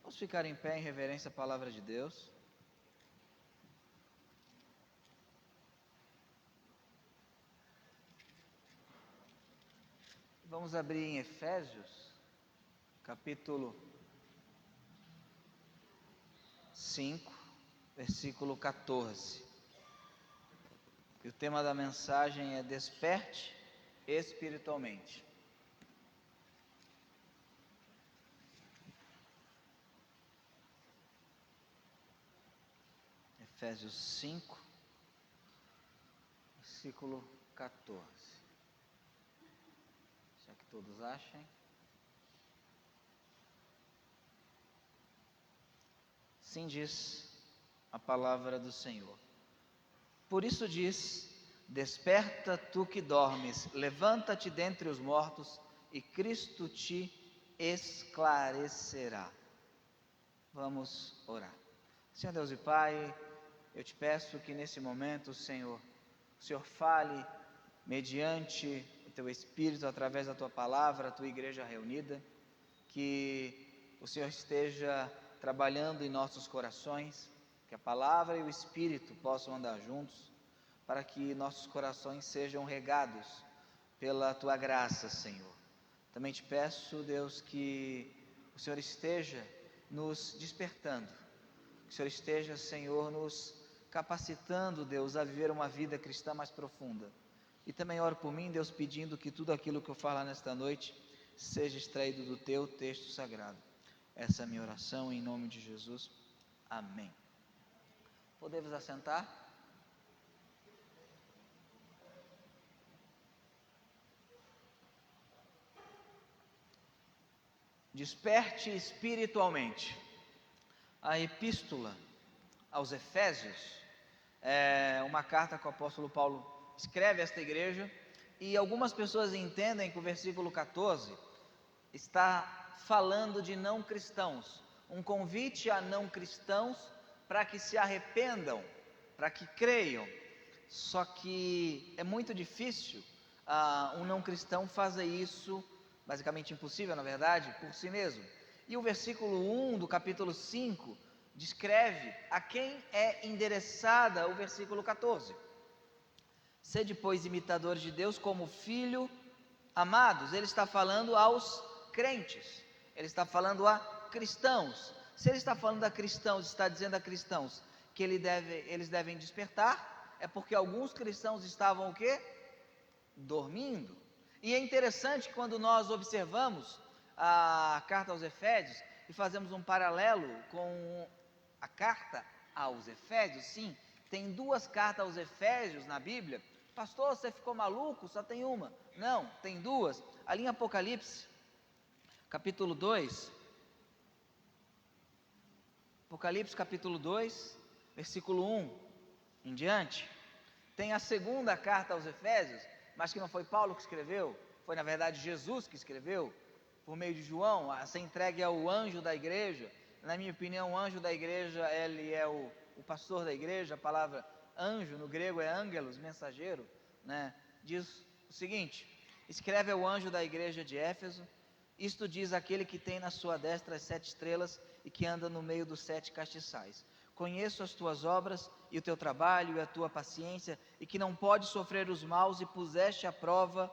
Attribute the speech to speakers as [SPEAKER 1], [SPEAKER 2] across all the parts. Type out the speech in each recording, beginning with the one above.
[SPEAKER 1] Vamos ficar em pé em reverência à palavra de Deus. Vamos abrir em Efésios, capítulo 5, versículo 14. E o tema da mensagem é Desperte espiritualmente. Efésios 5, versículo 14. Já que todos achem. Assim diz a palavra do Senhor. Por isso diz: desperta tu que dormes, levanta-te dentre os mortos, e Cristo te esclarecerá. Vamos orar. Senhor Deus e Pai, eu te peço que nesse momento, Senhor, o Senhor fale mediante o teu Espírito, através da tua palavra, a tua igreja reunida, que o Senhor esteja trabalhando em nossos corações, que a palavra e o Espírito possam andar juntos, para que nossos corações sejam regados pela tua graça, Senhor. Também te peço, Deus, que o Senhor esteja nos despertando, que o Senhor esteja, Senhor, nos capacitando, Deus, a viver uma vida cristã mais profunda. E também oro por mim, Deus, pedindo que tudo aquilo que eu falar nesta noite seja extraído do teu texto sagrado. Essa é a minha oração, em nome de Jesus. Amém. Podemos assentar? Desperte espiritualmente. A epístola aos Efésios é uma carta que o apóstolo Paulo escreve a esta igreja, e algumas pessoas entendem que o versículo 14 está falando de não cristãos, um convite a não cristãos para que se arrependam, para que creiam. Só que é muito difícil um não cristão fazer isso, basicamente impossível, na verdade, por si mesmo. E o versículo 1 do capítulo 5 descreve a quem é endereçada o versículo 14. Sede, pois, imitadores de Deus como filho amados. Ele está falando aos crentes, ele está falando a cristãos. Se ele está falando a cristãos, está dizendo a cristãos que eles devem despertar, é porque alguns cristãos estavam o quê? Dormindo. E é interessante que quando nós observamos a carta aos Efésios e fazemos um paralelo com a carta aos Efésios, sim, tem duas cartas aos Efésios na Bíblia. Pastor, você ficou maluco? Só tem uma. Não, tem duas. Ali em Apocalipse, capítulo 2, Apocalipse capítulo 2, versículo 1 em diante, tem a segunda carta aos Efésios, mas que não foi Paulo que escreveu, foi na verdade Jesus que escreveu, por meio de João, a ser entregue ao anjo da igreja. Na minha opinião, o anjo da igreja, ele é o pastor da igreja. A palavra anjo no grego é ângelos, mensageiro, né? Diz o seguinte: escreve ao anjo da igreja de Éfeso, isto diz aquele que tem na sua destra as 7 estrelas e que anda no meio dos 7 castiçais. Conheço as tuas obras e o teu trabalho e a tua paciência, e que não podes sofrer os maus, e puseste à prova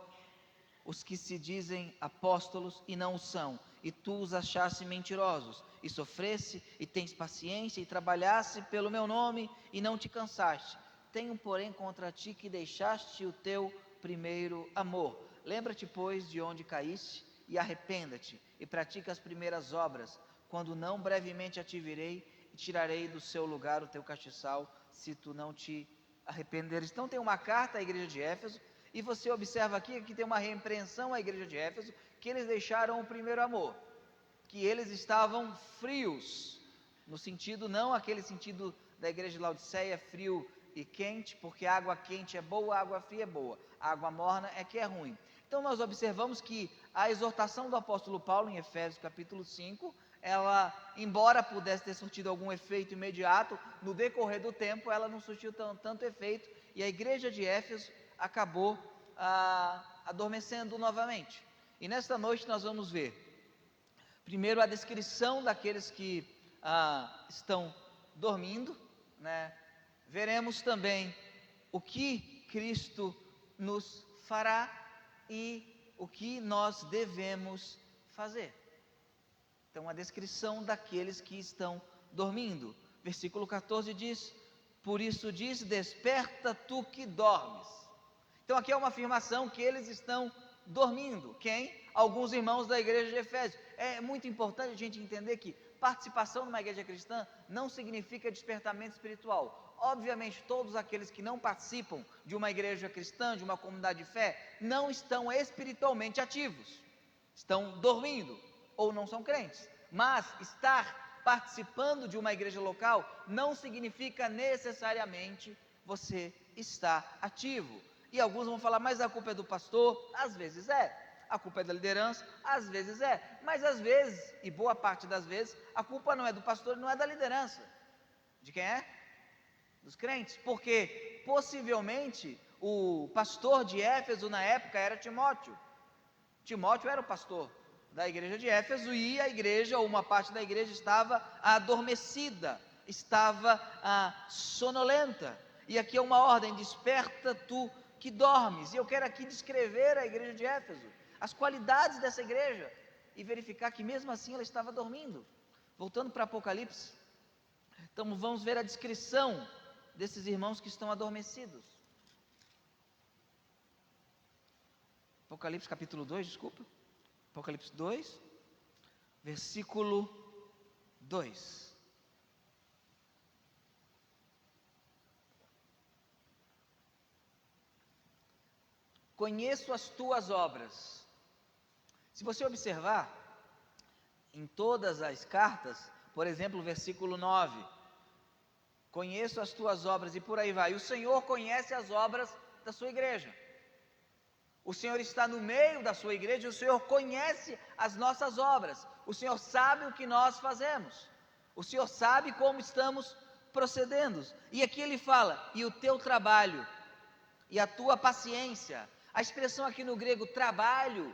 [SPEAKER 1] os que se dizem apóstolos e não o são, e tu os achaste mentirosos, e sofresse, e tens paciência, e trabalhasse pelo meu nome, e não te cansaste. Tenho, porém, contra ti que deixaste o teu primeiro amor. Lembra-te, pois, de onde caíste, e arrependa-te, e pratica as primeiras obras. Quando não, brevemente a te virei, e tirarei do seu lugar o teu castiçal, se tu não te arrependeres. Então tem uma carta à igreja de Éfeso, e você observa aqui que tem uma repreensão à igreja de Éfeso, que eles deixaram o primeiro amor, que eles estavam frios, no sentido, não aquele sentido da igreja de Laodiceia, frio e quente, porque a água quente é boa, a água fria é boa, a água morna é que é ruim. Então nós observamos que a exortação do apóstolo Paulo em Efésios capítulo 5, ela, embora pudesse ter surtido algum efeito imediato, no decorrer do tempo ela não surtiu tanto efeito, e a igreja de Éfeso acabou adormecendo novamente. E nesta noite nós vamos ver Primeiro, a descrição daqueles que estão dormindo, né? Veremos também o que Cristo nos fará e o que nós devemos fazer. Então, a descrição daqueles que estão dormindo. Versículo 14 diz: por isso diz, desperta tu que dormes. Então aqui é uma afirmação que eles estão dormindo. Quem? Alguns irmãos da igreja de Efésios. É muito importante a gente entender que participação numa igreja cristã não significa despertamento espiritual. Obviamente, todos aqueles que não participam de uma igreja cristã, de uma comunidade de fé, não estão espiritualmente ativos, estão dormindo ou não são crentes. Mas estar participando de uma igreja local não significa necessariamente você estar ativo. E alguns vão falar, mas a culpa é do pastor? Às vezes é. A culpa é da liderança? Às vezes é. Mas às vezes, e boa parte das vezes, a culpa não é do pastor, não é da liderança. De quem é? Dos crentes. Porque possivelmente o pastor de Éfeso na época era Timóteo. Timóteo era o pastor da igreja de Éfeso e a igreja, ou uma parte da igreja, estava adormecida, estava sonolenta. E aqui é uma ordem: desperta tu que dormes. E eu quero aqui descrever a igreja de Éfeso, as qualidades dessa igreja, e verificar que mesmo assim ela estava dormindo. Voltando para Apocalipse, então vamos ver a descrição desses irmãos que estão adormecidos. Apocalipse capítulo 2, desculpa. Apocalipse 2, versículo 2. Conheço as tuas obras. Se você observar, em todas as cartas, por exemplo, o versículo 9, conheço as tuas obras, e por aí vai. O Senhor conhece as obras da sua igreja. O Senhor está no meio da sua igreja, o Senhor conhece as nossas obras, o Senhor sabe o que nós fazemos, o Senhor sabe como estamos procedendo. E aqui ele fala, e o teu trabalho, e a tua paciência. A expressão aqui no grego, trabalho,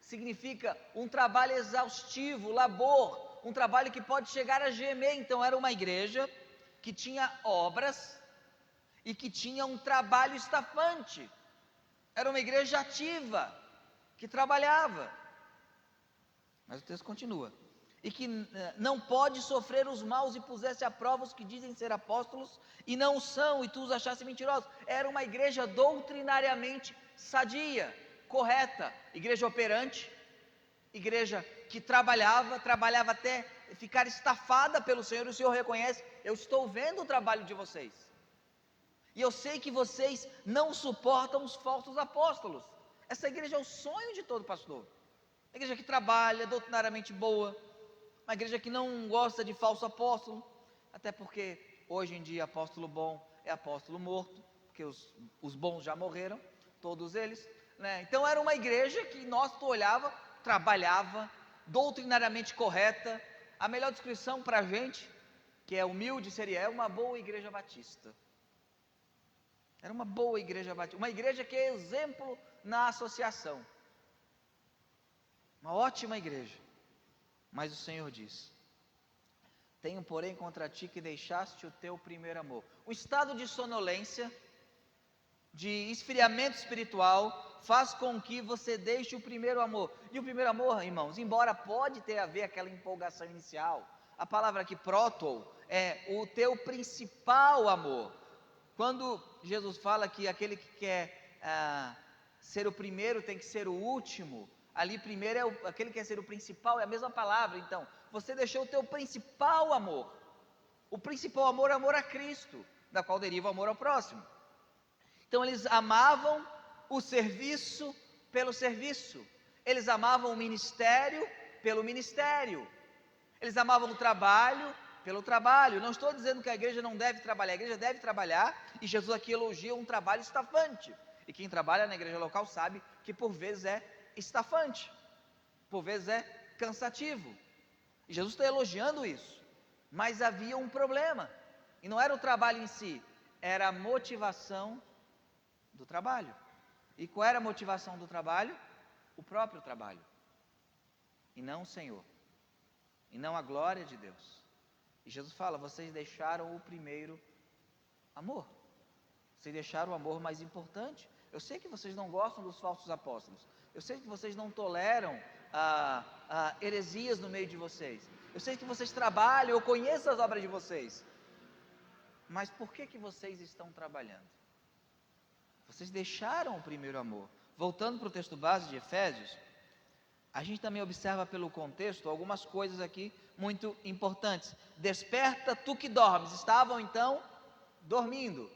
[SPEAKER 1] significa um trabalho exaustivo, labor, um trabalho que pode chegar a gemer. Então era uma igreja que tinha obras e que tinha um trabalho estafante. Era uma igreja ativa, que trabalhava. Mas o texto continua. E que não pode sofrer os maus e pusesse à prova os que dizem ser apóstolos e não são, e tu os achaste mentirosos. Era uma igreja doutrinariamente sadia, correta, igreja operante, igreja que trabalhava até ficar estafada pelo Senhor, e o Senhor reconhece: eu estou vendo o trabalho de vocês, e eu sei que vocês não suportam os falsos apóstolos. Essa igreja é o sonho de todo pastor, uma igreja que trabalha, doutrinariamente boa, uma igreja que não gosta de falso apóstolo, até porque hoje em dia apóstolo bom é apóstolo morto, porque os bons já morreram, todos eles, né? Então era uma igreja que tu olhava, trabalhava, doutrinariamente correta. A melhor descrição para a gente, que é humilde, seria uma boa igreja batista. Era uma boa igreja batista, uma igreja que é exemplo na associação, uma ótima igreja. Mas o Senhor diz: tenho porém contra ti que deixaste o teu primeiro amor. O estado de sonolência, de esfriamento espiritual, faz com que você deixe o primeiro amor. E o primeiro amor, irmãos, embora pode ter a ver aquela empolgação inicial, a palavra aqui, proto, é o teu principal amor. Quando Jesus fala que aquele que quer ser o primeiro tem que ser o último, ali primeiro é aquele que quer ser o principal, é a mesma palavra. Então, você deixou o teu principal amor. O principal amor é o amor a Cristo, da qual deriva o amor ao próximo. Então eles amavam o serviço pelo serviço, eles amavam o ministério pelo ministério, eles amavam o trabalho pelo trabalho. Não estou dizendo que a igreja não deve trabalhar, a igreja deve trabalhar, e Jesus aqui elogia um trabalho estafante, e quem trabalha na igreja local sabe que por vezes é estafante, por vezes é cansativo, e Jesus está elogiando isso. Mas havia um problema, e não era o trabalho em si, era a motivação do trabalho. E qual era a motivação do trabalho? O próprio trabalho, e não o Senhor. e não a glória de Deus. E Jesus fala: vocês deixaram o primeiro amor. Vocês deixaram o amor mais importante. Eu sei que vocês não gostam dos falsos apóstolos. Eu sei que vocês não toleram heresias no meio de vocês. Eu sei que vocês trabalham, eu conheço as obras de vocês. Mas por que vocês estão trabalhando? Vocês deixaram o primeiro amor. Voltando para o texto base de Efésios, a gente também observa pelo contexto algumas coisas aqui muito importantes. Desperta tu que dormes. Estavam então dormindo.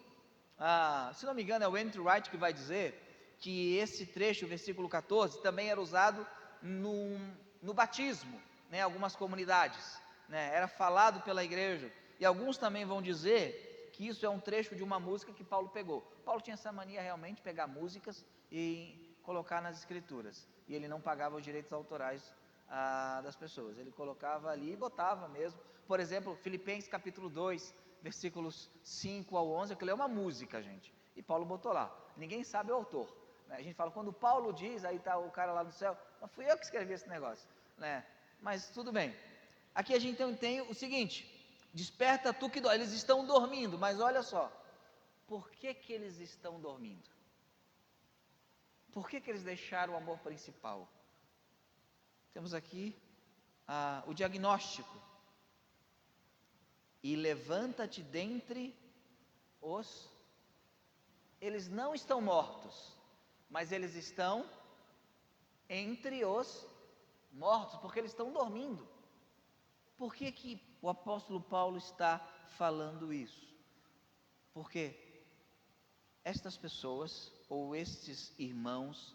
[SPEAKER 1] Se não me engano é o Andrew Wright que vai dizer que esse trecho, o versículo 14, também era usado no batismo, né, algumas comunidades, né, era falado pela igreja. E alguns também vão dizer que isso é um trecho de uma música que Paulo pegou. Paulo tinha essa mania realmente de pegar músicas e colocar nas escrituras. E ele não pagava os direitos autorais das pessoas. Ele colocava ali e botava mesmo. Por exemplo, Filipenses capítulo 2, versículos 5 ao 11, aquilo é uma música, gente. E Paulo botou lá. Ninguém sabe o autor. Né? A gente fala, quando Paulo diz, aí está o cara lá no céu, não fui eu que escrevi esse negócio. Né? Mas tudo bem. Aqui a gente tem o seguinte: desperta tu que dorme. Eles estão dormindo, mas olha só. Por que eles estão dormindo? Por que eles deixaram o amor principal? Temos aqui o diagnóstico. E levanta-te dentre os... Eles não estão mortos, mas eles estão entre os mortos, porque eles estão dormindo. Por que o apóstolo Paulo está falando isso? Porque estas pessoas, ou estes irmãos,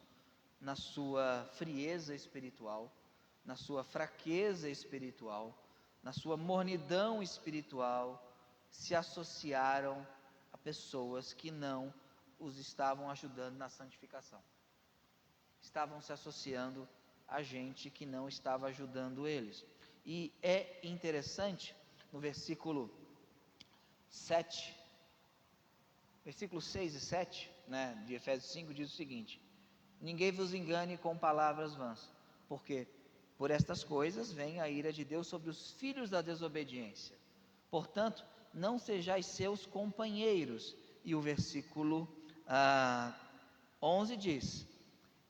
[SPEAKER 1] na sua frieza espiritual, na sua fraqueza espiritual, na sua mornidão espiritual, se associaram a pessoas que não os estavam ajudando na santificação. Estavam se associando a gente que não estava ajudando eles. E é interessante, no versículo 7, versículos 6 e 7, né, de Efésios 5, diz o seguinte: ninguém vos engane com palavras vãs, porque por estas coisas vem a ira de Deus sobre os filhos da desobediência. Portanto, não sejais seus companheiros. E o versículo 11 diz: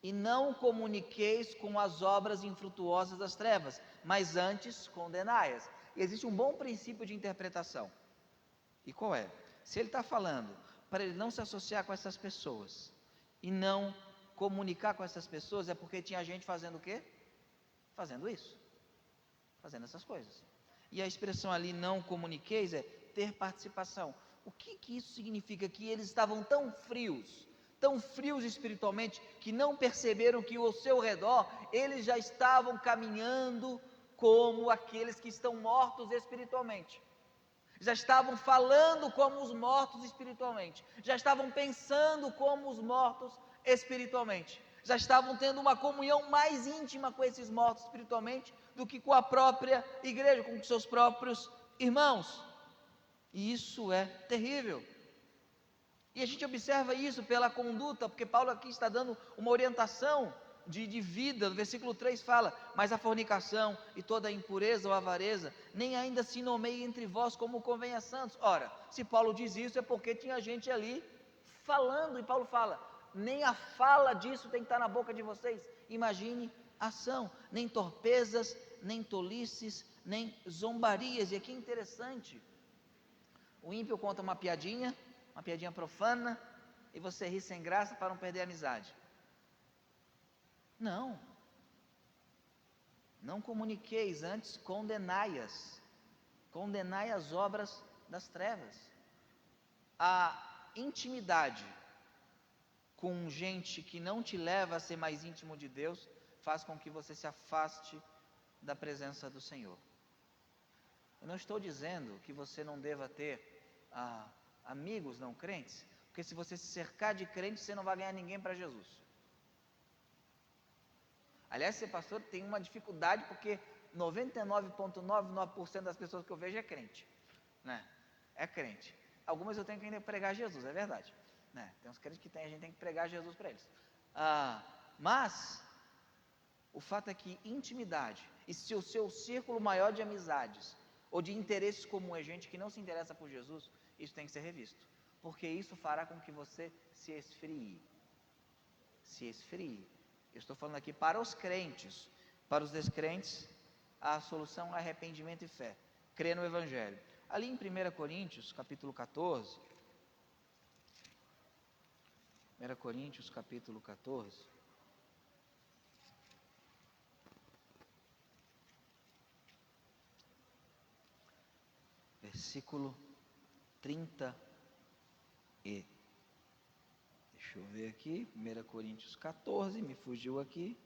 [SPEAKER 1] e não comuniqueis com as obras infrutuosas das trevas, mas antes condenai-as. E existe um bom princípio de interpretação. E qual é? Se ele está falando para ele não se associar com essas pessoas e não comunicar com essas pessoas, é porque tinha gente fazendo o quê? Fazendo isso, fazendo essas coisas. E a expressão ali, não comuniqueis, é ter participação. O que isso significa? Que eles estavam tão frios espiritualmente, que não perceberam que ao seu redor, eles já estavam caminhando como aqueles que estão mortos espiritualmente. Já estavam falando como os mortos espiritualmente. Já estavam pensando como os mortos espiritualmente. Já estavam tendo uma comunhão mais íntima com esses mortos espiritualmente do que com a própria igreja, com seus próprios irmãos. E isso é terrível. E a gente observa isso pela conduta, porque Paulo aqui está dando uma orientação de vida. No versículo 3 fala: mas a fornicação e toda a impureza ou avareza, nem ainda se nomeie entre vós como convém a santos. Ora, se Paulo diz isso é porque tinha gente ali falando, e Paulo fala: nem a fala disso tem que estar na boca de vocês. Imagine a ação, nem torpezas, nem tolices, nem zombarias. E aqui é interessante, o ímpio conta uma piadinha profana, e você ri sem graça para não perder a amizade. Não comuniqueis, antes condenai-as. Condenai as obras das trevas. A intimidade com gente que não te leva a ser mais íntimo de Deus, faz com que você se afaste da presença do Senhor. Eu não estou dizendo que você não deva ter amigos não crentes, porque se você se cercar de crentes, você não vai ganhar ninguém para Jesus. Aliás, ser pastor tem uma dificuldade, porque 99,99% das pessoas que eu vejo é crente, né? É crente. Algumas eu tenho que ainda pregar Jesus, é verdade, né? Tem uns crentes que a gente tem que pregar Jesus para eles. Mas O fato é que intimidade, e se o seu círculo maior de amizades ou de interesses comum é gente que não se interessa por Jesus, isso tem que ser revisto, porque isso fará com que você se esfrie. Se esfrie. Eu estou falando aqui para os crentes. Para os descrentes, a solução é arrependimento e fé. Crer no Evangelho. Ali em 1 Coríntios, capítulo 14. 1 Coríntios, capítulo 14. Versículo 30 e... Deixa eu ver aqui. 1 Coríntios 14, me fugiu aqui.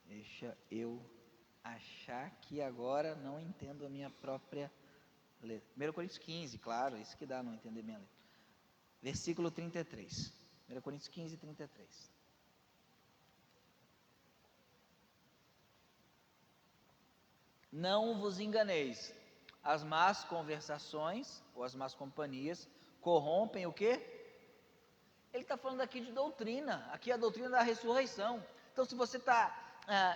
[SPEAKER 1] Deixa eu achar que agora não entendo a minha própria letra. 1 Coríntios 15, claro, isso que dá não entender minha letra. Versículo 33. 1 Coríntios 15, 33. Não vos enganeis, as más conversações, ou as más companhias, corrompem o quê? Ele está falando aqui de doutrina, aqui é a doutrina da ressurreição. Então se você está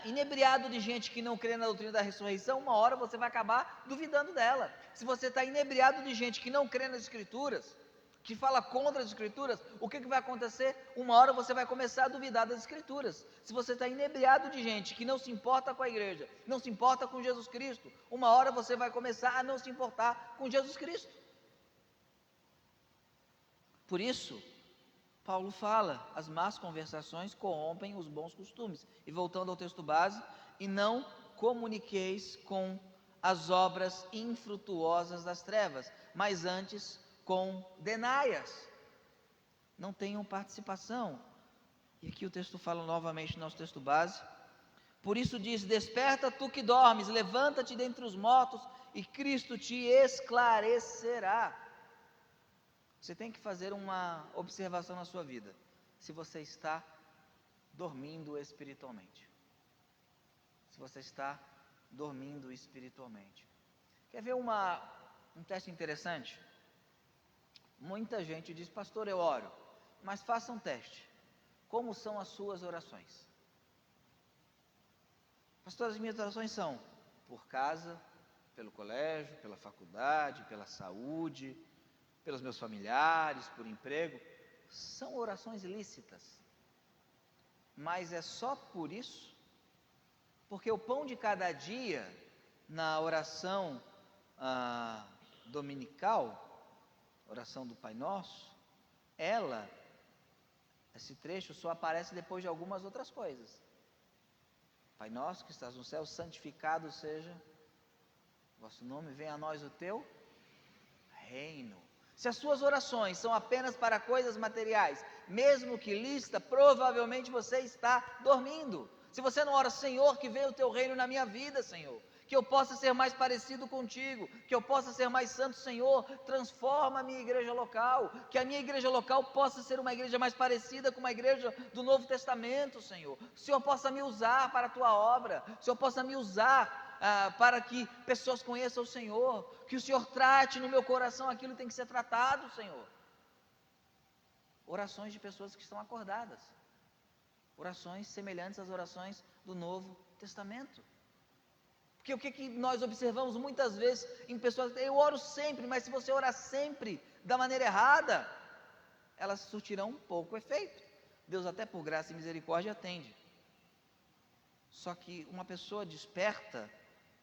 [SPEAKER 1] inebriado de gente que não crê na doutrina da ressurreição, uma hora você vai acabar duvidando dela. Se você está inebriado de gente que não crê nas escrituras, que fala contra as escrituras, o que vai acontecer? Uma hora você vai começar a duvidar das escrituras. Se você está inebriado de gente que não se importa com a igreja, não se importa com Jesus Cristo, uma hora você vai começar a não se importar com Jesus Cristo. Por isso, Paulo fala, as más conversações corrompem os bons costumes. E voltando ao texto base, e não comuniqueis com as obras infrutuosas das trevas, mas antes condenai-as. Não tenham participação. E aqui o texto fala novamente no nosso texto base. Por isso diz, desperta tu que dormes, levanta-te dentre os mortos, e Cristo te esclarecerá. Você tem que fazer uma observação na sua vida, se você está dormindo espiritualmente. Se você está dormindo espiritualmente. Quer ver um teste interessante? Muita gente diz, pastor, eu oro, mas faça um teste. Como são as suas orações? Pastor, as minhas orações são por casa, pelo colégio, pela faculdade, pela saúde, pelos meus familiares, por emprego. São orações lícitas, mas é só por isso? Porque o pão de cada dia, na oração dominical, oração do Pai Nosso, esse trecho só aparece depois de algumas outras coisas. Pai Nosso que estás no céu, santificado seja o vosso nome, venha a nós o teu reino. Se as suas orações são apenas para coisas materiais, mesmo que lícita, provavelmente você está dormindo. Se você não ora, Senhor, que venha o teu reino na minha vida, Senhor, que eu possa ser mais parecido contigo, que eu possa ser mais santo, Senhor, transforma a minha igreja local, que a minha igreja local possa ser uma igreja mais parecida com uma igreja do Novo Testamento, Senhor. O Senhor possa me usar para a tua obra, o Senhor possa me usar para que pessoas conheçam o Senhor, que o Senhor trate no meu coração aquilo que tem que ser tratado, Senhor. Orações de pessoas que estão acordadas, orações semelhantes às orações do Novo Testamento. Porque o que nós observamos muitas vezes em pessoas, eu oro sempre, mas se você orar sempre da maneira errada, elas surtirão pouco efeito. Deus até por graça e misericórdia atende. Só que uma pessoa desperta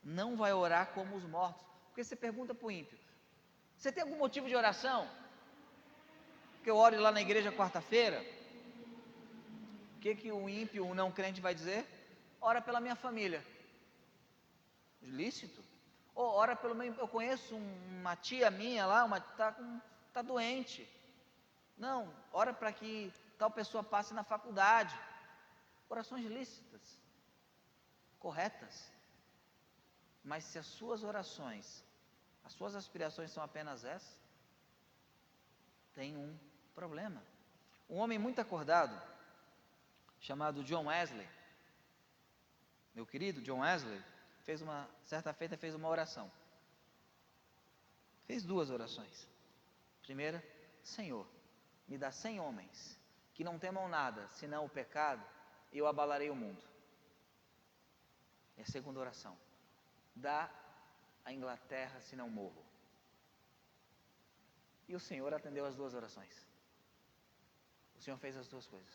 [SPEAKER 1] não vai orar como os mortos. Porque você pergunta para o ímpio, você tem algum motivo de oração? Que eu ore lá na igreja quarta-feira? O que o ímpio, o não crente vai dizer? Ora pela minha família. Lícito? Ou ora pelo meu, eu conheço uma tia minha lá, está doente. Não, ora para que tal pessoa passe na faculdade. Orações lícitas, corretas. Mas se as suas orações, as suas aspirações são apenas essas, tem um problema. Um homem muito acordado, chamado John Wesley, meu querido John Wesley, certa feita fez uma oração. Fez duas orações. Primeira, Senhor, me dá 100 homens que não temam nada, senão o pecado, e eu abalarei o mundo. É a segunda oração. Dá a Inglaterra, se não morro. E o Senhor atendeu as duas orações. O Senhor fez as duas coisas.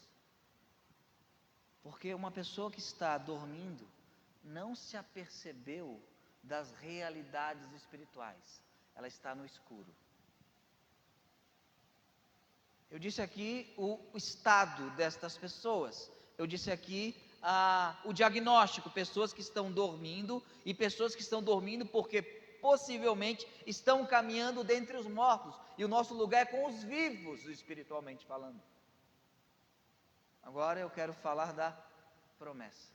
[SPEAKER 1] Porque uma pessoa que está dormindo não se apercebeu das realidades espirituais. Ela está no escuro. Eu disse aqui o estado destas pessoas. Eu disse aqui o diagnóstico, pessoas que estão dormindo, e pessoas que estão dormindo porque possivelmente estão caminhando dentre os mortos, e o nosso lugar é com os vivos, espiritualmente falando. Agora eu quero falar da promessa.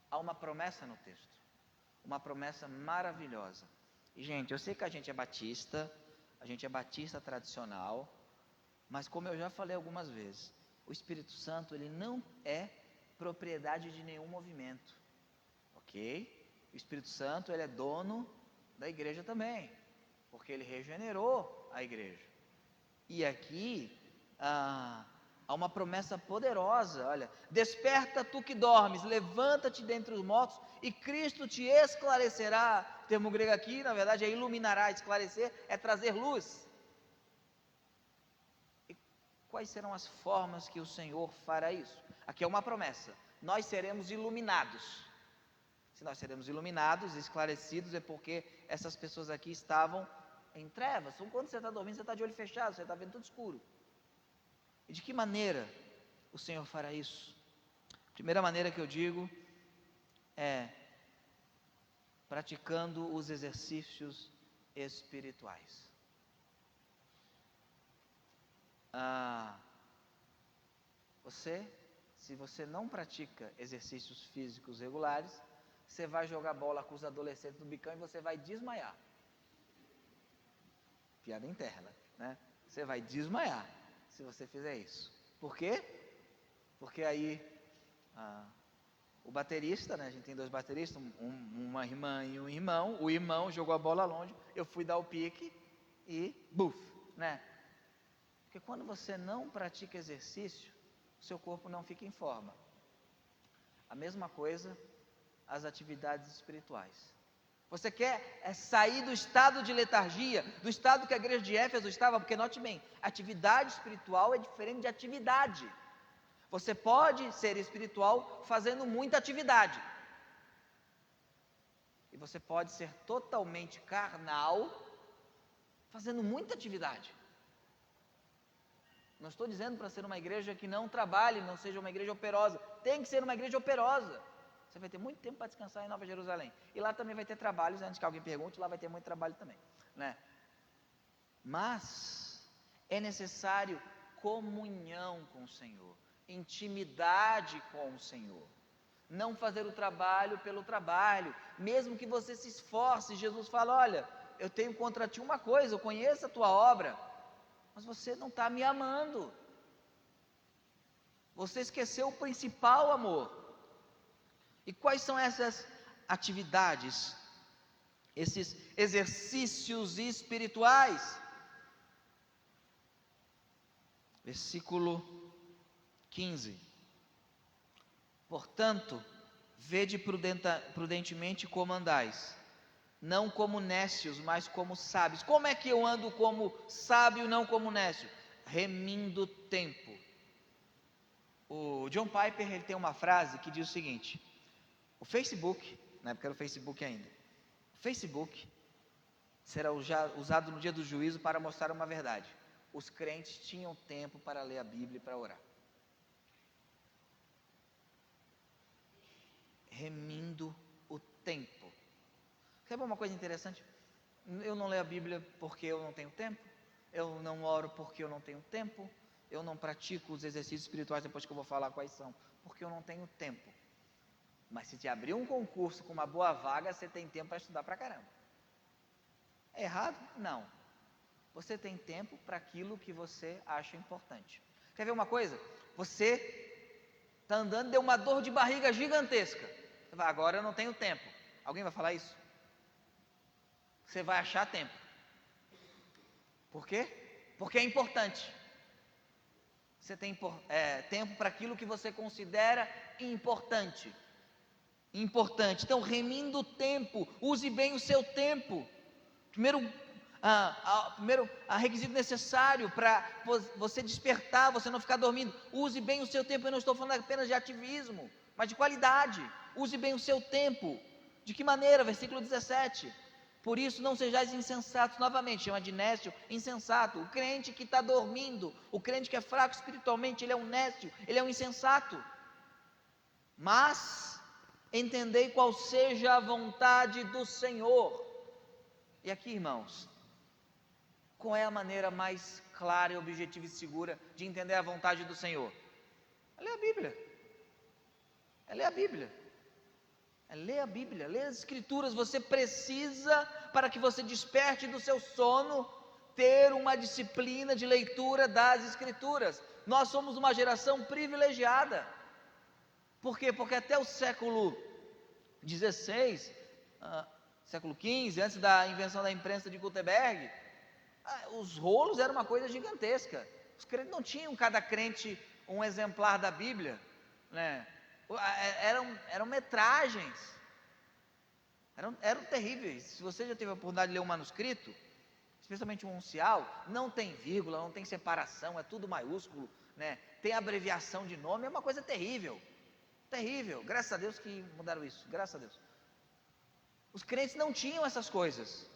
[SPEAKER 1] Há uma promessa no texto, uma promessa maravilhosa. E gente, eu sei que a gente é batista tradicional, mas como eu já falei algumas vezes, o Espírito Santo, ele não é propriedade de nenhum movimento, ok? O Espírito Santo, ele é dono da igreja também, porque ele regenerou a igreja. E aqui há uma promessa poderosa, olha: desperta tu que dormes, levanta-te dentre os mortos, e Cristo te esclarecerá. O termo grego aqui, na verdade, é iluminará. Esclarecer é trazer luz. E quais serão as formas que o Senhor fará isso? Aqui é uma promessa: nós seremos iluminados. Se nós seremos iluminados, esclarecidos, é porque essas pessoas aqui estavam em trevas. Quando você está dormindo, você está de olho fechado, você está vendo tudo escuro. E de que maneira o Senhor fará isso? A primeira maneira que eu digo é praticando os exercícios espirituais. Se você não pratica exercícios físicos regulares, você vai jogar bola com os adolescentes no bicão e você vai desmaiar. Piada interna, né? Você vai desmaiar se você fizer isso. Por quê? Porque aí o baterista, né? A gente tem dois bateristas, uma irmã e um irmão. O irmão jogou a bola longe, eu fui dar o pique e buf, né? Porque quando você não pratica exercício, o seu corpo não fica em forma. A mesma coisa as atividades espirituais. Você quer sair do estado de letargia, do estado que a igreja de Éfeso estava? Porque note bem, atividade espiritual é diferente de atividade. Você pode ser espiritual fazendo muita atividade, e você pode ser totalmente carnal fazendo muita atividade. Não estou dizendo para ser uma igreja que não trabalhe, não seja uma igreja operosa. Tem que ser uma igreja operosa. Você vai ter muito tempo para descansar em Nova Jerusalém. E lá também vai ter trabalhos, antes que alguém pergunte, lá vai ter muito trabalho também, né? Mas é necessário comunhão com o Senhor, intimidade com o Senhor. Não fazer o trabalho pelo trabalho, mesmo que você se esforce. Jesus fala: olha, eu tenho contra ti uma coisa, eu conheço a tua obra, mas você não está me amando. Você esqueceu o principal amor. E quais são essas atividades, esses exercícios espirituais? Versículo 15. Portanto, vede prudentemente como andais, não como nécios, mas como sábios. Como é que eu ando como sábio, não como nécio? Remindo o tempo. O John Piper, ele tem uma frase que diz o seguinte: o Facebook, na época era o Facebook ainda, o Facebook será usado no dia do juízo para mostrar uma verdade: os crentes tinham tempo para ler a Bíblia e para orar. Remindo o tempo. Sabe uma coisa interessante? Eu não leio a Bíblia porque eu não tenho tempo, eu não oro porque eu não tenho tempo, eu não pratico os exercícios espirituais, depois que eu vou falar quais são, porque eu não tenho tempo. Mas se te abrir um concurso com uma boa vaga, você tem tempo para estudar pra caramba. É errado? Não. Você tem tempo para aquilo que você acha importante. Quer ver uma coisa? Você está andando, deu uma dor de barriga gigantesca. Você vai: agora eu não tenho tempo. Alguém vai falar isso? Você vai achar tempo. Por quê? Porque é importante. Você tem tempo para aquilo que você considera importante. Então, remindo o tempo, use bem o seu tempo. Primeiro requisito necessário para você despertar, você não ficar dormindo. Use bem o seu tempo. Eu não estou falando apenas de ativismo, mas de qualidade. Use bem o seu tempo. De que maneira? Versículo 17. Por isso não sejais insensatos. Novamente, chama de nécio, insensato. O crente que está dormindo, o crente que é fraco espiritualmente, ele é um nécio, ele é um insensato. Mas entendei qual seja a vontade do Senhor. E aqui, irmãos, qual é a maneira mais clara, objetiva e segura de entender a vontade do Senhor? É ler a Bíblia. É ler a Bíblia. É ler a Bíblia, ler as Escrituras. Você precisa, para que você desperte do seu sono, ter uma disciplina de leitura das Escrituras. Nós somos uma geração privilegiada. Por quê? Porque até o século XVI, século XV, antes da invenção da imprensa de Gutenberg, os rolos eram uma coisa gigantesca. Os crentes não tinham, cada crente, um exemplar da Bíblia, né? Eram metragens, eram terríveis. Se você já teve a oportunidade de ler um manuscrito, especialmente um uncial, não tem vírgula, não tem separação, é tudo maiúsculo, né? Tem abreviação de nome, é uma coisa terrível. Terrível, graças a Deus que mudaram isso, graças a Deus. Os crentes não tinham essas coisas,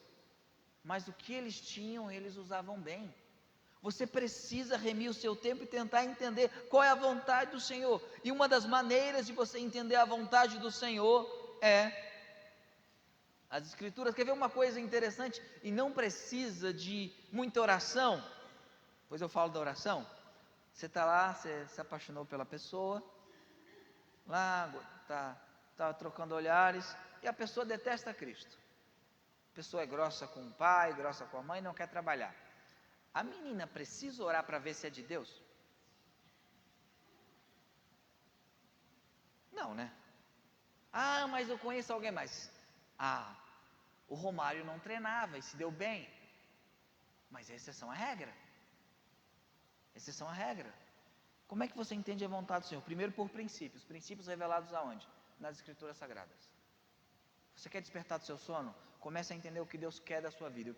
[SPEAKER 1] mas o que eles tinham, eles usavam bem. Você precisa remir o seu tempo e tentar entender qual é a vontade do Senhor. E uma das maneiras de você entender a vontade do Senhor é as Escrituras. Quer ver uma coisa interessante? E não precisa de muita oração. Depois eu falo da oração. Você está lá, você se apaixonou pela pessoa, lá está trocando olhares, e a pessoa detesta Cristo. A pessoa é grossa com o pai, grossa com a mãe, não quer trabalhar. A menina precisa orar para ver se é de Deus? Não, né? Mas eu conheço alguém mais. O Romário não treinava e se deu bem. Mas é exceção à regra. Exceção à regra. Como é que você entende a vontade do Senhor? Primeiro por princípios. Princípios revelados aonde? Nas Escrituras Sagradas. Você quer despertar do seu sono? Comece a entender o que Deus quer da sua vida.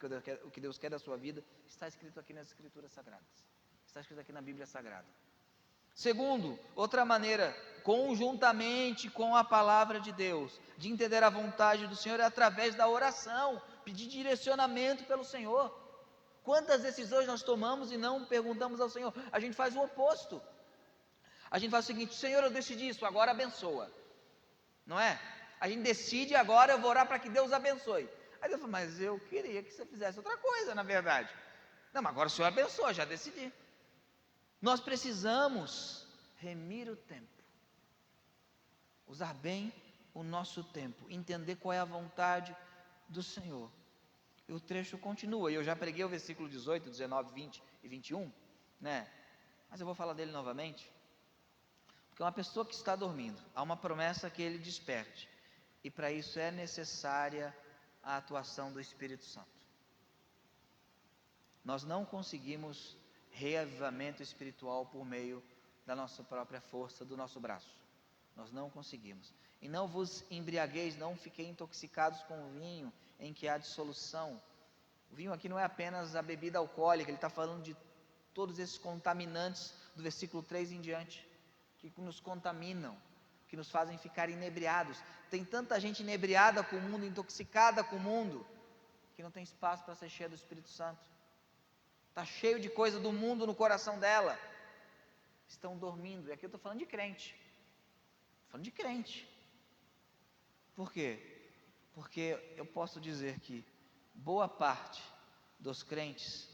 [SPEAKER 1] O que Deus quer da sua vida está escrito aqui nas Escrituras Sagradas. Está escrito aqui na Bíblia Sagrada. Segundo, outra maneira, conjuntamente com a palavra de Deus, de entender a vontade do Senhor, é através da oração, pedir direcionamento pelo Senhor. Quantas decisões nós tomamos e não perguntamos ao Senhor? A gente faz o oposto. A gente faz o seguinte: Senhor, eu decidi isso, agora abençoa. Não é? A gente decide, agora eu vou orar para que Deus abençoe. Aí Deus fala: mas eu queria que você fizesse outra coisa, na verdade. Não, mas agora o Senhor abençoa, já decidi. Nós precisamos remir o tempo, usar bem o nosso tempo, entender qual é a vontade do Senhor. E o trecho continua, e eu já preguei o versículo 18, 19, 20 e 21, né? Mas eu vou falar dele novamente, porque uma pessoa que está dormindo, há uma promessa que ele desperte, e para isso é necessária a atuação do Espírito Santo. Nós não conseguimos reavivamento espiritual por meio da nossa própria força, do nosso braço. Nós não conseguimos. E não vos embriagueis, não fiquei intoxicados com o vinho, em que há dissolução. O vinho aqui não é apenas a bebida alcoólica, ele está falando de todos esses contaminantes do versículo 3 em diante, que nos contaminam, que nos fazem ficar inebriados. Tem tanta gente inebriada com o mundo, intoxicada com o mundo, que não tem espaço para ser cheia do Espírito Santo. Está cheio de coisa do mundo no coração dela. Estão dormindo. E aqui eu estou falando de crente. Estou falando de crente. Por quê? Porque eu posso dizer que boa parte dos crentes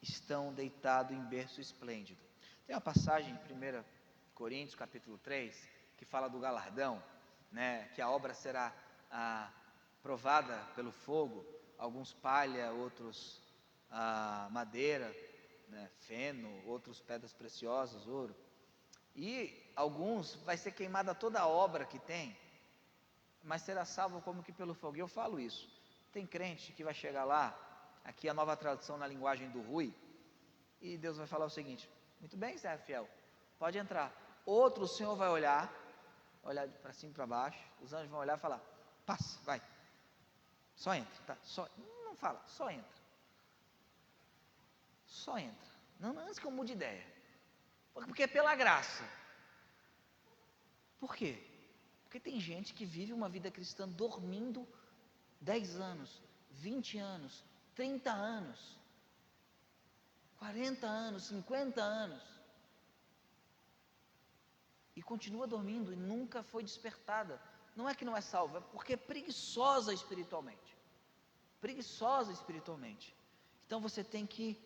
[SPEAKER 1] estão deitados em berço esplêndido. Tem uma passagem em 1 Coríntios capítulo 3, que fala do galardão, né, que a obra será provada pelo fogo, alguns palha, outros madeira, né, feno, outros pedras preciosas, ouro, e alguns vai ser queimada toda a obra que tem, mas será salvo como que pelo fogo. E eu falo isso, tem crente que vai chegar lá, aqui a Nova Tradução na linguagem do Rui, e Deus vai falar o seguinte: Muito bem, servo fiel, pode entrar. Outro, o Senhor vai olhar para cima e para baixo, os anjos vão olhar e falar: passa, vai, só entra, tá? Não fala, só entra. Só entra. Não, antes que eu mude de ideia. Porque é pela graça. Por quê? Porque tem gente que vive uma vida cristã dormindo 10 anos, 20 anos, 30 anos, 40 anos, 50 anos. E continua dormindo e nunca foi despertada. Não é que não é salva, é porque é preguiçosa espiritualmente. Preguiçosa espiritualmente. Então você tem que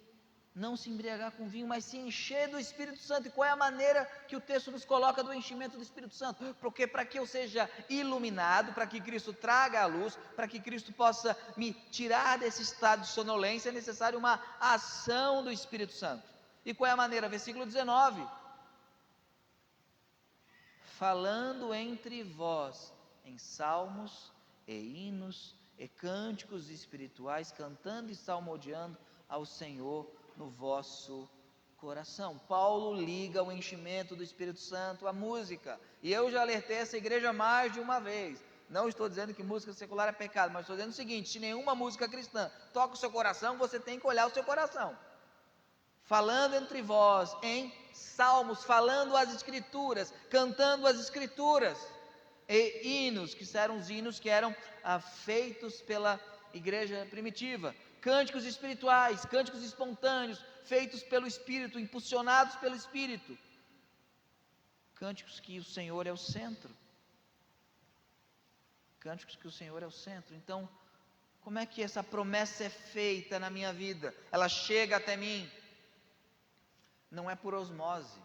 [SPEAKER 1] não se embriagar com vinho, mas se encher do Espírito Santo. E qual é a maneira que o texto nos coloca do enchimento do Espírito Santo? Porque para que eu seja iluminado, para que Cristo traga a luz, para que Cristo possa me tirar desse estado de sonolência, é necessário uma ação do Espírito Santo. E qual é a maneira? Versículo 19: falando entre vós em salmos e hinos e cânticos espirituais, cantando e salmodiando ao Senhor no vosso coração. Paulo liga o enchimento do Espírito Santo à música, e eu já alertei essa igreja mais de uma vez. Não estou dizendo que música secular é pecado, mas estou dizendo o seguinte: se nenhuma música cristã toca o seu coração, você tem que olhar o seu coração. Falando entre vós em salmos, falando as escrituras, cantando as escrituras, e hinos, que eram os hinos que eram feitos pela igreja primitiva, cânticos espirituais, cânticos espontâneos, feitos pelo Espírito, impulsionados pelo Espírito, cânticos que o Senhor é o centro, cânticos que o Senhor é o centro. Então, como é que essa promessa é feita na minha vida? Ela chega até mim, não é por osmose.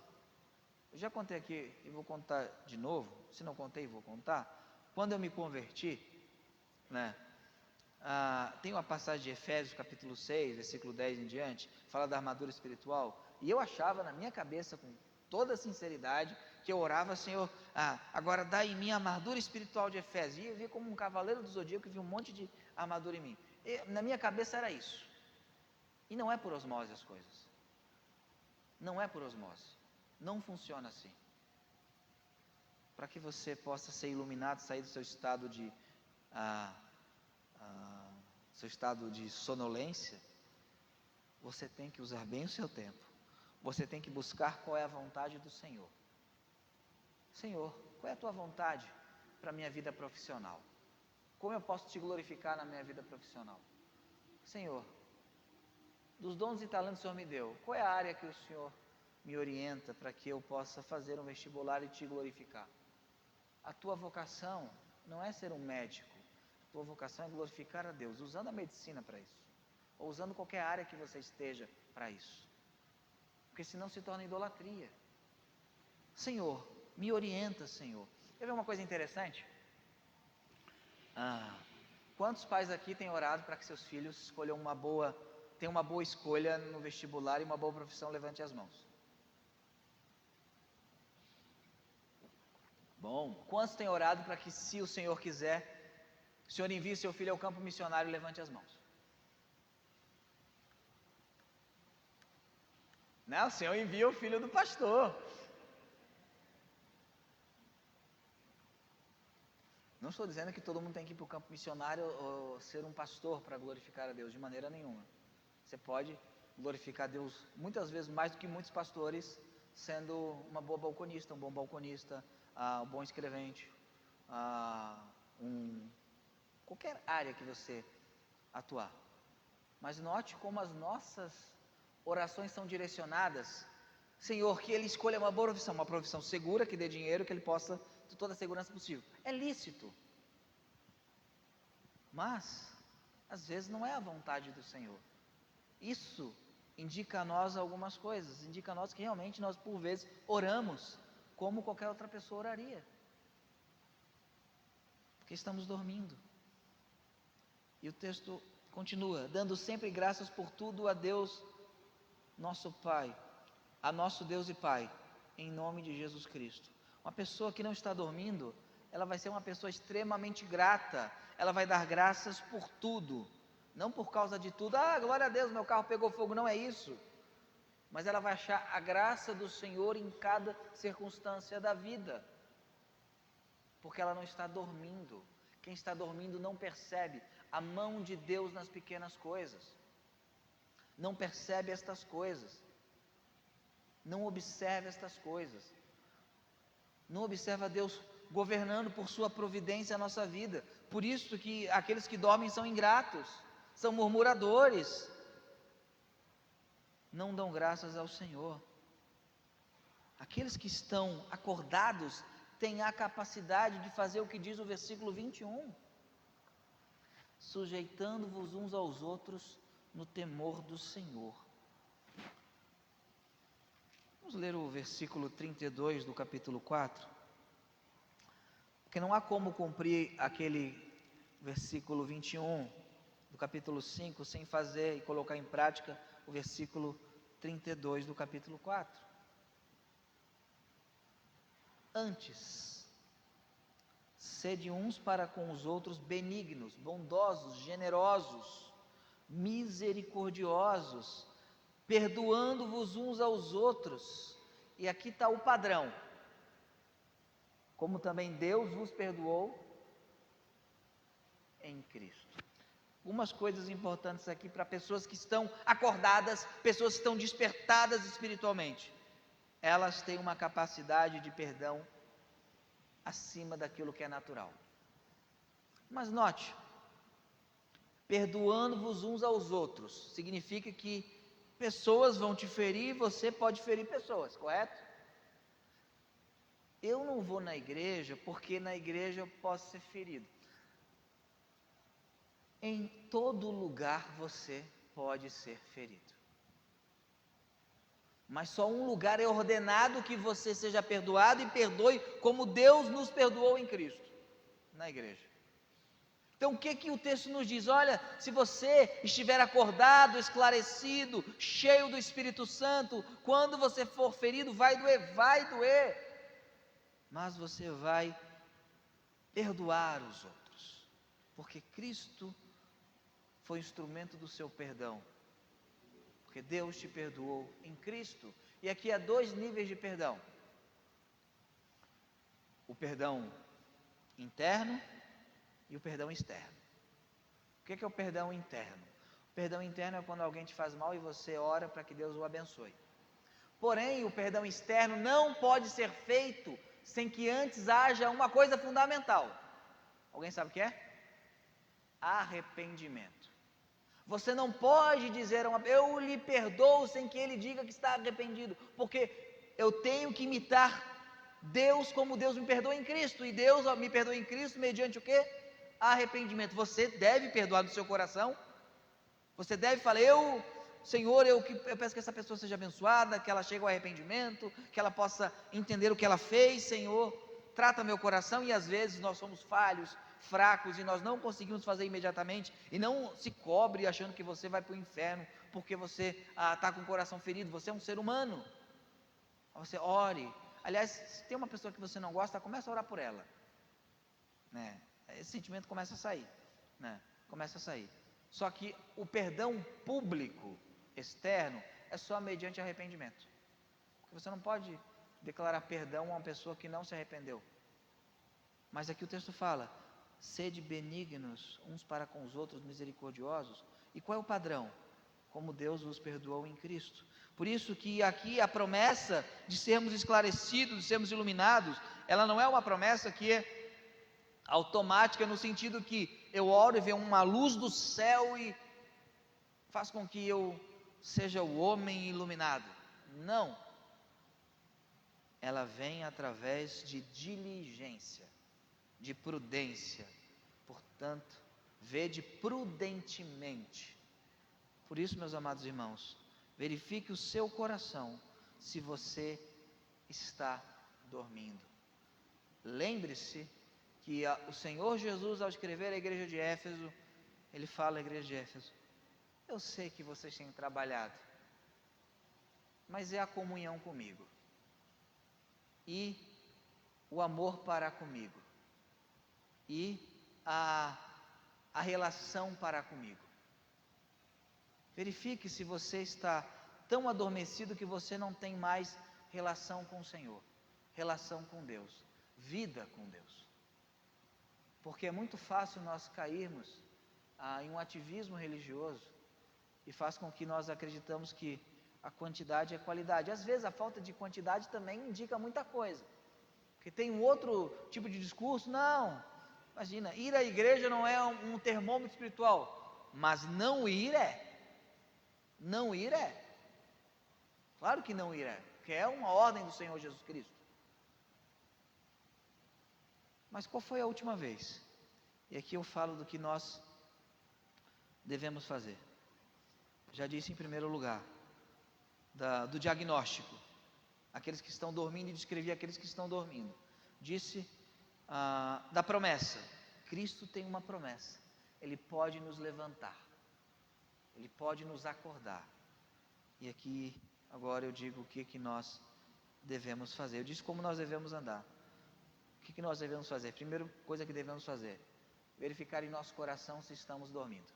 [SPEAKER 1] Eu já contei aqui e vou contar de novo, se não contei vou contar. Quando eu me converti, tem uma passagem de Efésios capítulo 6, versículo 10 em diante, fala da armadura espiritual, e eu achava na minha cabeça, com toda sinceridade, que eu orava: Senhor, agora dá em mim a armadura espiritual de Efésios. E eu vi como um cavaleiro do zodíaco, vi um monte de armadura em mim. Na minha cabeça era isso. E não é por osmose as coisas. Não é por osmose. Não funciona assim. Para que você possa ser iluminado, sair do seu estado de sonolência, você tem que usar bem o seu tempo. Você tem que buscar qual é a vontade do Senhor. Senhor, qual é a tua vontade para a minha vida profissional? Como eu posso te glorificar na minha vida profissional? Senhor, dos dons e talentos que o Senhor me deu, qual é a área que o Senhor me orienta para que eu possa fazer um vestibular e te glorificar? A tua vocação não é ser um médico, a tua vocação é glorificar a Deus, usando a medicina para isso, ou usando qualquer área que você esteja para isso, porque senão se torna idolatria. Senhor, me orienta, Senhor. Quer ver uma coisa interessante? Quantos pais aqui têm orado para que seus filhos escolham tenham uma boa escolha no vestibular e uma boa profissão? Levante as mãos. Bom, quantos têm orado para que, se o Senhor quiser, o Senhor envie seu filho ao campo missionário? Levante as mãos. Não, o Senhor envia o filho do pastor. Não estou dizendo que todo mundo tem que ir para o campo missionário ou ser um pastor para glorificar a Deus, de maneira nenhuma. Você pode glorificar a Deus muitas vezes mais do que muitos pastores, sendo uma boa balconista, um bom balconista, um bom escrevente, qualquer área que você atuar. Mas note como as nossas orações são direcionadas. Senhor, que ele escolha uma boa profissão, uma profissão segura, que dê dinheiro, que ele possa ter toda a segurança possível. É lícito, mas às vezes não é a vontade do Senhor. Isso indica a nós algumas coisas, indica a nós que realmente nós por vezes oramos como qualquer outra pessoa oraria, porque estamos dormindo. E o texto continua: dando sempre graças por tudo a Deus nosso Pai, a nosso Deus e Pai, em nome de Jesus Cristo. Uma pessoa que não está dormindo, ela vai ser uma pessoa extremamente grata, ela vai dar graças por tudo, não por causa de tudo. Glória a Deus, meu carro pegou fogo, não é isso. mas ela vai achar a graça do Senhor em cada circunstância da vida, porque ela não está dormindo. Quem está dormindo não percebe a mão de Deus nas pequenas coisas, não percebe estas coisas, não observa estas coisas, não observa Deus governando por sua providência a nossa vida. Por isso que aqueles que dormem são ingratos, são murmuradores, não dão graças ao Senhor. Aqueles que estão acordados têm a capacidade de fazer o que diz o versículo 21, sujeitando-vos uns aos outros no temor do Senhor. Vamos ler o versículo 32 do capítulo 4, porque não há como cumprir aquele versículo 21 do capítulo 5 sem fazer e colocar em prática o versículo 32 do capítulo 4. Antes, sede uns para com os outros benignos, bondosos, generosos, misericordiosos, perdoando-vos uns aos outros. E aqui está o padrão: como também Deus vos perdoou em Cristo. Algumas coisas importantes aqui para pessoas que estão acordadas, pessoas que estão despertadas espiritualmente. Elas têm uma capacidade de perdão acima daquilo que é natural. Mas note, perdoando-vos uns aos outros, significa que pessoas vão te ferir, você pode ferir pessoas, correto? Eu não vou na igreja porque na igreja eu posso ser ferido. Em todo lugar você pode ser ferido, mas só um lugar é ordenado que você seja perdoado e perdoe como Deus nos perdoou em Cristo, na igreja. Então o que o texto nos diz? Olha, se você estiver acordado, esclarecido, cheio do Espírito Santo, quando você for ferido, vai doer, mas você vai perdoar os outros, porque Cristo foi instrumento do seu perdão, porque Deus te perdoou em Cristo. E aqui há dois níveis de perdão: o perdão interno e o perdão externo. O que é o perdão interno? O perdão interno é quando alguém te faz mal e você ora para que Deus o abençoe. Porém, o perdão externo não pode ser feito sem que antes haja uma coisa fundamental. Alguém sabe o que é? Arrependimento. Você não pode dizer eu lhe perdoo sem que ele diga que está arrependido, porque eu tenho que imitar Deus como Deus me perdoa em Cristo, e Deus me perdoa em Cristo mediante o quê? Arrependimento. Você deve perdoar do seu coração, você deve falar, Senhor, eu peço que essa pessoa seja abençoada, que ela chegue ao arrependimento, que ela possa entender o que ela fez. Senhor, trata meu coração. E às vezes nós somos falhos, fracos, e nós não conseguimos fazer imediatamente. E não se cobre achando que você vai para o inferno porque você está com o coração ferido. Você é um ser humano. Você ore. Aliás, se tem uma pessoa que você não gosta, começa a orar por ela, né? Esse sentimento começa a sair, né? Começa a sair. Só que o perdão público, externo, é só mediante arrependimento. Porque você não pode declarar perdão a uma pessoa que não se arrependeu. Mas aqui o texto fala: sede benignos uns para com os outros, misericordiosos. E qual é o padrão? Como Deus os perdoou em Cristo. Por isso que aqui a promessa de sermos esclarecidos, de sermos iluminados, ela não é uma promessa que é automática, no sentido que eu oro e vejo uma luz do céu e faz com que eu seja o homem iluminado. Não. Ela vem através de diligência, de prudência. Portanto, vede prudentemente. Por isso, meus amados irmãos, verifique o seu coração se você está dormindo. Lembre-se que o Senhor Jesus, ao escrever a igreja de Éfeso, ele fala à igreja de Éfeso: eu sei que vocês têm trabalhado, mas é a comunhão comigo, e o amor para comigo, e a relação para comigo. Verifique se você está tão adormecido que você não tem mais relação com o Senhor, relação com Deus, vida com Deus. Porque é muito fácil nós cairmos em um ativismo religioso e faz com que nós acreditamos que a quantidade é qualidade. Às vezes a falta de quantidade também indica muita coisa, porque tem um outro tipo de discurso. Não, imagina, ir à igreja não é um termômetro espiritual, mas não ir é. Não ir é. Claro que não ir é, porque é uma ordem do Senhor Jesus Cristo. Mas qual foi a última vez? E aqui eu falo do que nós devemos fazer. Já disse em primeiro lugar, do diagnóstico, aqueles que estão dormindo, e descrevi aqueles que estão dormindo. Disse da promessa. Cristo tem uma promessa, Ele pode nos levantar, Ele pode nos acordar. E aqui, agora eu digo o que nós devemos fazer. Eu disse como nós devemos andar. O que nós devemos fazer? Primeira coisa que devemos fazer, verificar em nosso coração se estamos dormindo.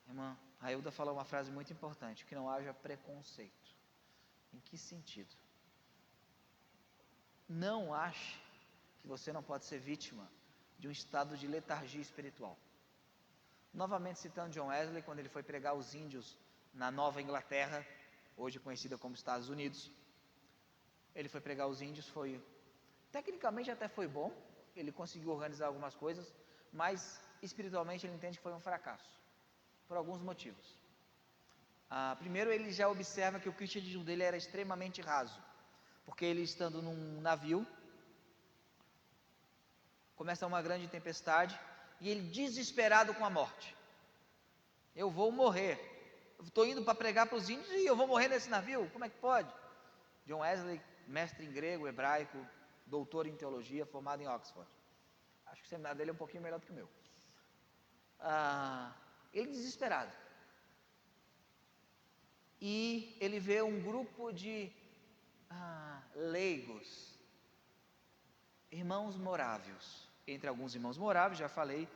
[SPEAKER 1] Irmã Railda falou uma frase muito importante, que não haja preconceito. Em que sentido? Não ache que você não pode ser vítima de um estado de letargia espiritual. Novamente citando John Wesley, quando ele foi pregar aos índios na Nova Inglaterra, hoje conhecida como Estados Unidos, ele foi pregar aos índios, tecnicamente até foi bom, ele conseguiu organizar algumas coisas, mas espiritualmente ele entende que foi um fracasso, por alguns motivos. Primeiro, ele já observa que o cristianismo dele era extremamente raso, porque ele estando num navio, começa uma grande tempestade, e ele desesperado com a morte. Eu vou morrer, estou indo para pregar para os índios e eu vou morrer nesse navio, como é que pode? John Wesley, mestre em grego, hebraico, doutor em teologia, formado em Oxford. Acho que o seminário dele é um pouquinho melhor do que o meu. Ele desesperado. E ele vê um grupo de leigos, irmãos morávios. Entre alguns irmãos morávios, já falei,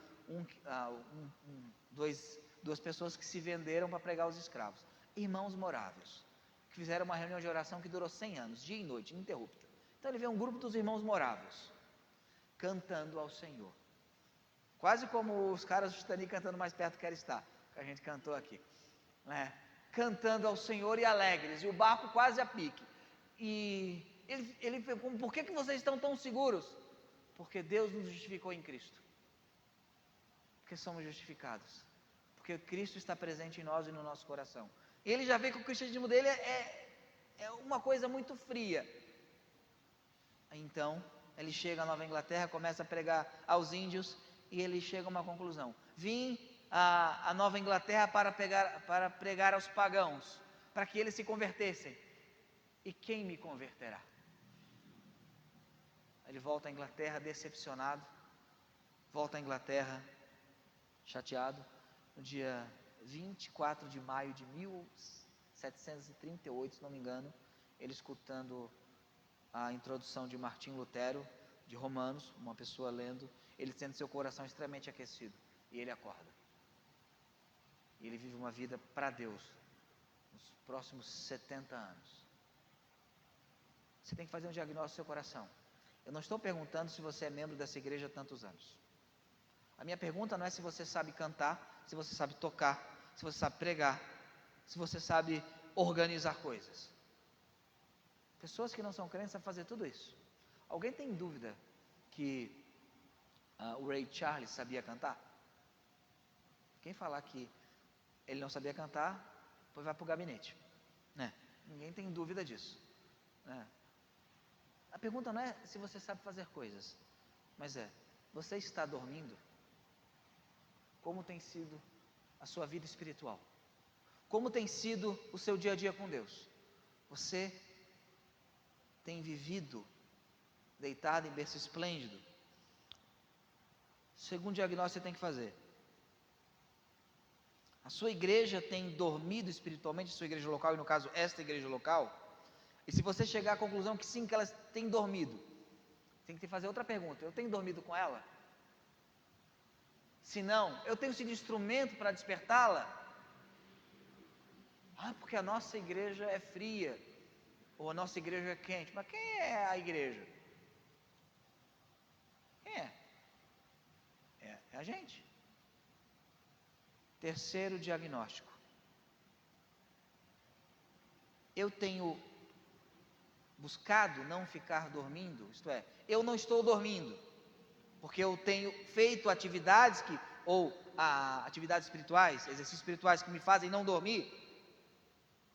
[SPEAKER 1] duas pessoas que se venderam para pregar aos escravos. Irmãos morávios, que fizeram uma reunião de oração que durou 100 anos, dia e noite, ininterrupta. Então ele vê um grupo dos irmãos morávios, cantando ao Senhor. Quase como os caras do Titanic cantando Mais Perto Quero Estar, que a gente cantou aqui, né? Cantando ao Senhor e alegres, e o barco quase a pique. E ele perguntou: por que vocês estão tão seguros? Porque Deus nos justificou em Cristo. Porque somos justificados. Porque Cristo está presente em nós e no nosso coração. E ele já vê que o cristianismo dele é uma coisa muito fria. Então, ele chega à Nova Inglaterra, começa a pregar aos índios, e ele chega a uma conclusão: vim à Nova Inglaterra para pregar aos pagãos, para que eles se convertessem. E quem me converterá? Ele volta à Inglaterra decepcionado, volta à Inglaterra chateado, no dia 24 de maio de 1738, se não me engano, ele escutando a introdução de Martim Lutero, de Romanos, uma pessoa lendo, ele sente seu coração extremamente aquecido, e ele acorda. E ele vive uma vida para Deus, nos próximos 70 anos. Você tem que fazer um diagnóstico do seu coração. Eu não estou perguntando se você é membro dessa igreja há tantos anos. A minha pergunta não é se você sabe cantar, se você sabe tocar, se você sabe pregar, se você sabe organizar coisas. Pessoas que não são crentes sabem fazer tudo isso. Alguém tem dúvida que o Ray Charles sabia cantar? Quem falar que ele não sabia cantar, depois vai para o gabinete, né? Ninguém tem dúvida disso, né? A pergunta não é se você sabe fazer coisas, mas você está dormindo? Como tem sido a sua vida espiritual? Como tem sido o seu dia a dia com Deus? Você tem vivido deitado em berço esplêndido? Segundo diagnóstico você tem que fazer: a sua igreja tem dormido espiritualmente, a sua igreja local, e no caso esta igreja local? E se você chegar à conclusão que sim, que elas têm dormido, tem que fazer outra pergunta: eu tenho dormido com ela? Se não, eu tenho sido instrumento para despertá-la? Ah, porque a nossa igreja é fria, ou a nossa igreja é quente. Mas quem é a igreja? Quem é? É a gente. Terceiro diagnóstico. Eu tenho buscado não ficar dormindo, isto é, eu não estou dormindo, porque eu tenho feito atividades atividades espirituais, exercícios espirituais que me fazem não dormir,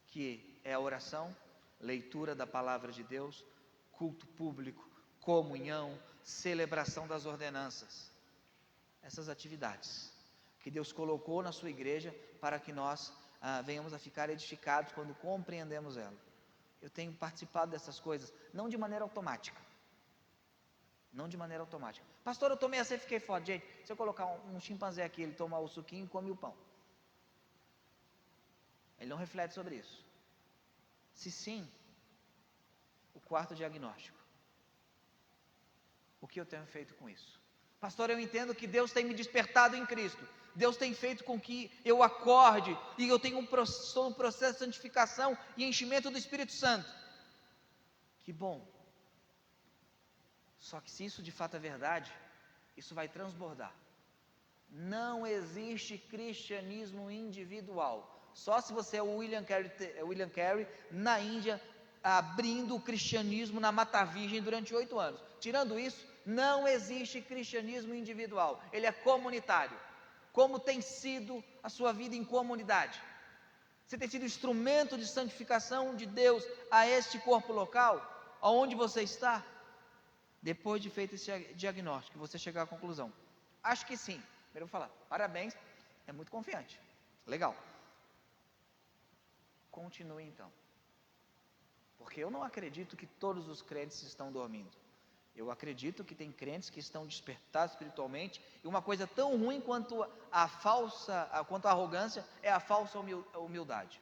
[SPEAKER 1] que é a oração, leitura da palavra de Deus, culto público, comunhão, celebração das ordenanças. Essas atividades que Deus colocou na sua igreja para que nós venhamos a ficar edificados quando compreendemos ela. Eu tenho participado dessas coisas, não de maneira automática. Não de maneira automática. Pastor, eu tomei a ceia e fiquei forte. Gente, se eu colocar um chimpanzé aqui, ele toma o suquinho e come o pão. Ele não reflete sobre isso. Se sim, o quarto diagnóstico. O que eu tenho feito com isso? Pastor, eu entendo que Deus tem me despertado em Cristo. Deus tem feito com que eu acorde e eu tenho estou no processo de santificação e enchimento do Espírito Santo. Que bom. Só que se isso de fato é verdade, isso vai transbordar. Não existe cristianismo individual. Só se você é o William Carey na Índia, abrindo o cristianismo na Mata Virgem durante 8 anos. Tirando isso, não existe cristianismo individual. Ele é comunitário. Como tem sido a sua vida em comunidade? Você tem sido instrumento de santificação de Deus a este corpo local, aonde você está? Depois de feito esse diagnóstico, você chegar à conclusão: acho que sim. Primeiro eu vou falar, parabéns, é muito confiante, legal. Continue então, porque eu não acredito que todos os crentes estão dormindo. Eu acredito que tem crentes que estão despertados espiritualmente, e uma coisa tão ruim quanto a arrogância é a falsa humildade.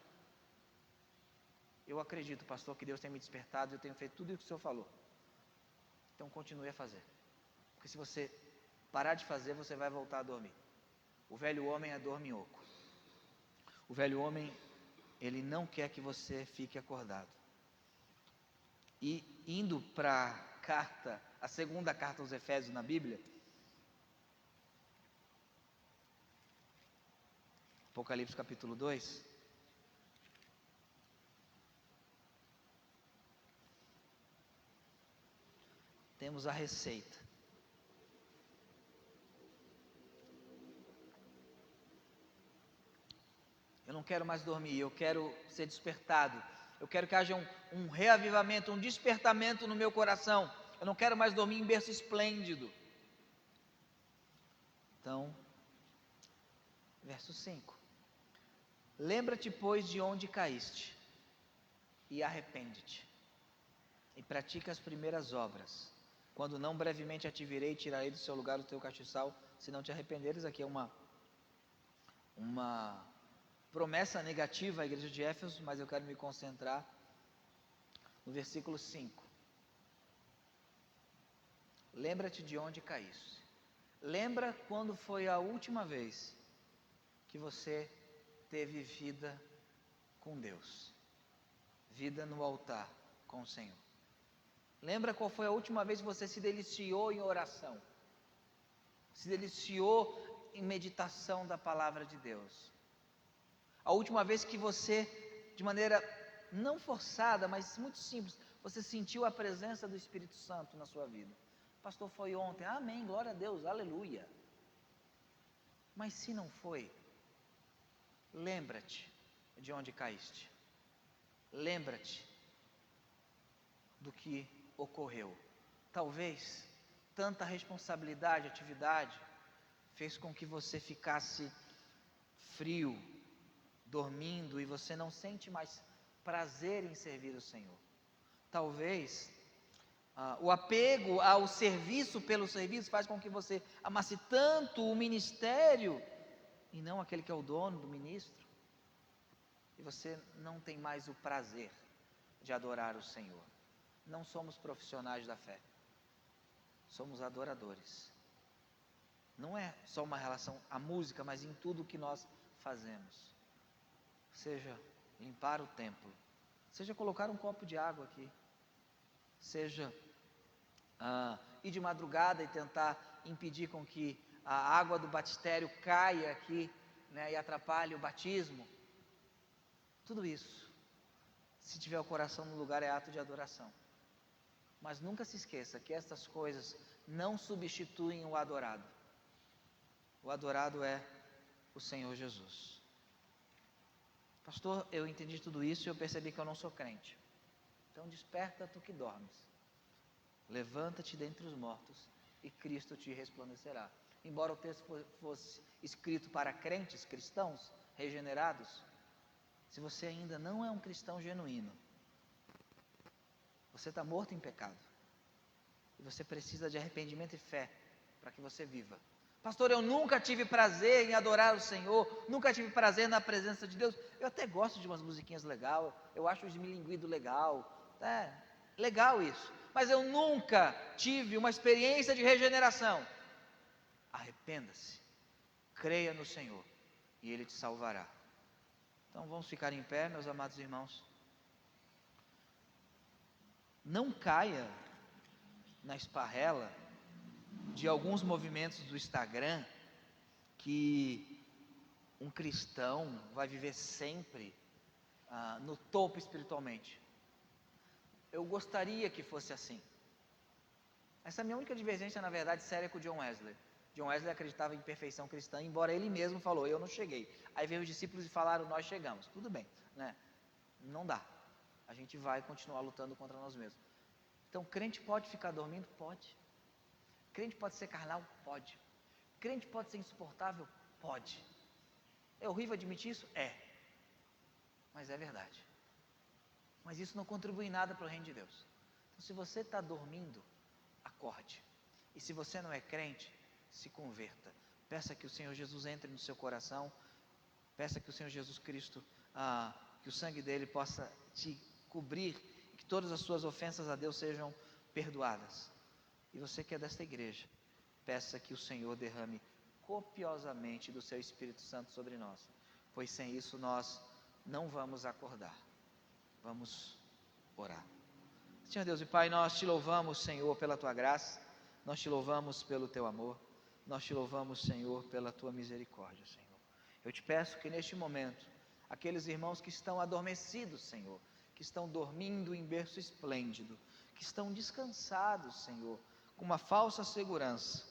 [SPEAKER 1] Eu acredito, pastor, que Deus tem me despertado e eu tenho feito tudo o que o senhor falou. Então continue a fazer, porque se você parar de fazer, você vai voltar a dormir. O velho homem é dorminhoco. O velho homem, ele não quer que você fique acordado. E indo para a segunda carta aos Efésios na Bíblia, Apocalipse capítulo 2, temos a receita. Eu não quero mais dormir, eu quero ser despertado. Eu quero que haja um reavivamento, um despertamento no meu coração. Eu não quero mais dormir em berço esplêndido. Então, verso 5. Lembra-te, pois, de onde caíste, e arrepende-te, e pratica as primeiras obras. Quando não, brevemente te virei e tirarei do seu lugar o teu castiçal, se não te arrependeres. Aqui é uma promessa negativa à igreja de Éfeso, mas eu quero me concentrar no versículo 5. Lembra-te de onde caíste. Lembra quando foi a última vez que você teve vida com Deus, vida no altar com o Senhor. Lembra qual foi a última vez que você se deliciou em oração, se deliciou em meditação da palavra de Deus? A última vez que você, de maneira não forçada, mas muito simples, você sentiu a presença do Espírito Santo na sua vida? Pastor, foi ontem. Amém, glória a Deus, aleluia. Mas se não foi, lembra-te de onde caíste. Lembra-te do que ocorreu. Talvez tanta responsabilidade, atividade, fez com que você ficasse frio, dormindo, e você não sente mais prazer em servir o Senhor. Talvez o apego ao serviço pelo serviço faz com que você amasse tanto o ministério e não aquele que é o dono do ministro, e você não tem mais o prazer de adorar o Senhor. Não somos profissionais da fé, somos adoradores. Não é só uma relação à música, mas em tudo que nós fazemos. Seja limpar o templo, seja colocar um copo de água aqui, seja ir de madrugada e tentar impedir com que a água do batistério caia aqui, né, e atrapalhe o batismo. Tudo isso, se tiver o coração no lugar, é ato de adoração. Mas nunca se esqueça que estas coisas não substituem o adorado. O adorado é o Senhor Jesus. Pastor, eu entendi tudo isso e eu percebi que eu não sou crente. Então desperta tu que dormes. Levanta-te dentre os mortos e Cristo te resplandecerá. Embora o texto fosse escrito para crentes, cristãos, regenerados, se você ainda não é um cristão genuíno, você está morto em pecado. E você precisa de arrependimento e fé para que você viva. Pastor, eu nunca tive prazer em adorar o Senhor, nunca tive prazer na presença de Deus. Eu até gosto de umas musiquinhas legais, eu acho o esmilinguido legal, legal isso. Mas eu nunca tive uma experiência de regeneração. Arrependa-se, creia no Senhor e Ele te salvará. Então vamos ficar em pé, meus amados irmãos. Não caia na esparrela de alguns movimentos do Instagram que um cristão vai viver sempre no topo espiritualmente. Eu gostaria que fosse assim. Essa é a minha única divergência, na verdade, séria com o John Wesley. John Wesley acreditava em perfeição cristã, embora ele mesmo falou, eu não cheguei. Aí veio os discípulos e falaram, nós chegamos. Tudo bem, né? Não dá. A gente vai continuar lutando contra nós mesmos. Então, crente pode ficar dormindo? Pode. Crente pode ser carnal? Pode. Crente pode ser insuportável? Pode. É horrível admitir isso? É. Mas é verdade. Mas isso não contribui em nada para o reino de Deus. Então, se você está dormindo, acorde. E se você não é crente, se converta. Peça que o Senhor Jesus entre no seu coração. Peça que o Senhor Jesus Cristo, que o sangue dele possa te cobrir, e que todas as suas ofensas a Deus sejam perdoadas. E você que é desta igreja, peça que o Senhor derrame copiosamente do seu Espírito Santo sobre nós, pois sem isso nós não vamos acordar. Vamos orar. Senhor Deus e Pai, nós te louvamos, Senhor, pela tua graça, nós te louvamos pelo teu amor, nós te louvamos, Senhor, pela tua misericórdia, Senhor. Eu te peço que neste momento, aqueles irmãos que estão adormecidos, Senhor, que estão dormindo em berço esplêndido, que estão descansados, Senhor, com uma falsa segurança,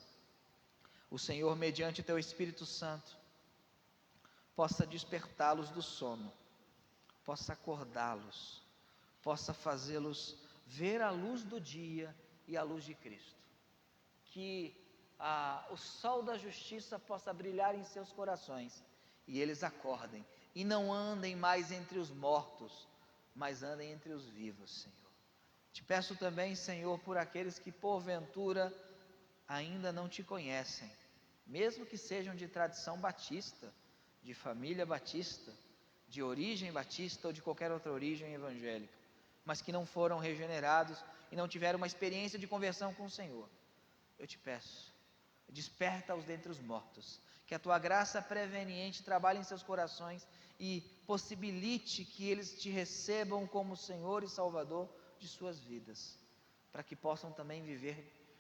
[SPEAKER 1] o Senhor, mediante teu Espírito Santo, possa despertá-los do sono, possa acordá-los, possa fazê-los ver a luz do dia e a luz de Cristo. Que o sol da justiça possa brilhar em seus corações e eles acordem e não andem mais entre os mortos, mas andem entre os vivos, Senhor. Te peço também, Senhor, por aqueles que porventura ainda não te conhecem, mesmo que sejam de tradição batista, de família batista, de origem batista ou de qualquer outra origem evangélica, mas que não foram regenerados e não tiveram uma experiência de conversão com o Senhor. Eu te peço, desperta-os dentre os mortos, que a tua graça preveniente trabalhe em seus corações e possibilite que eles te recebam como Senhor e Salvador de suas vidas, para que possam também viver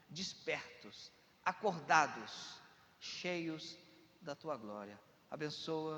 [SPEAKER 1] despertos, acordados, cheios da tua glória. Abençoa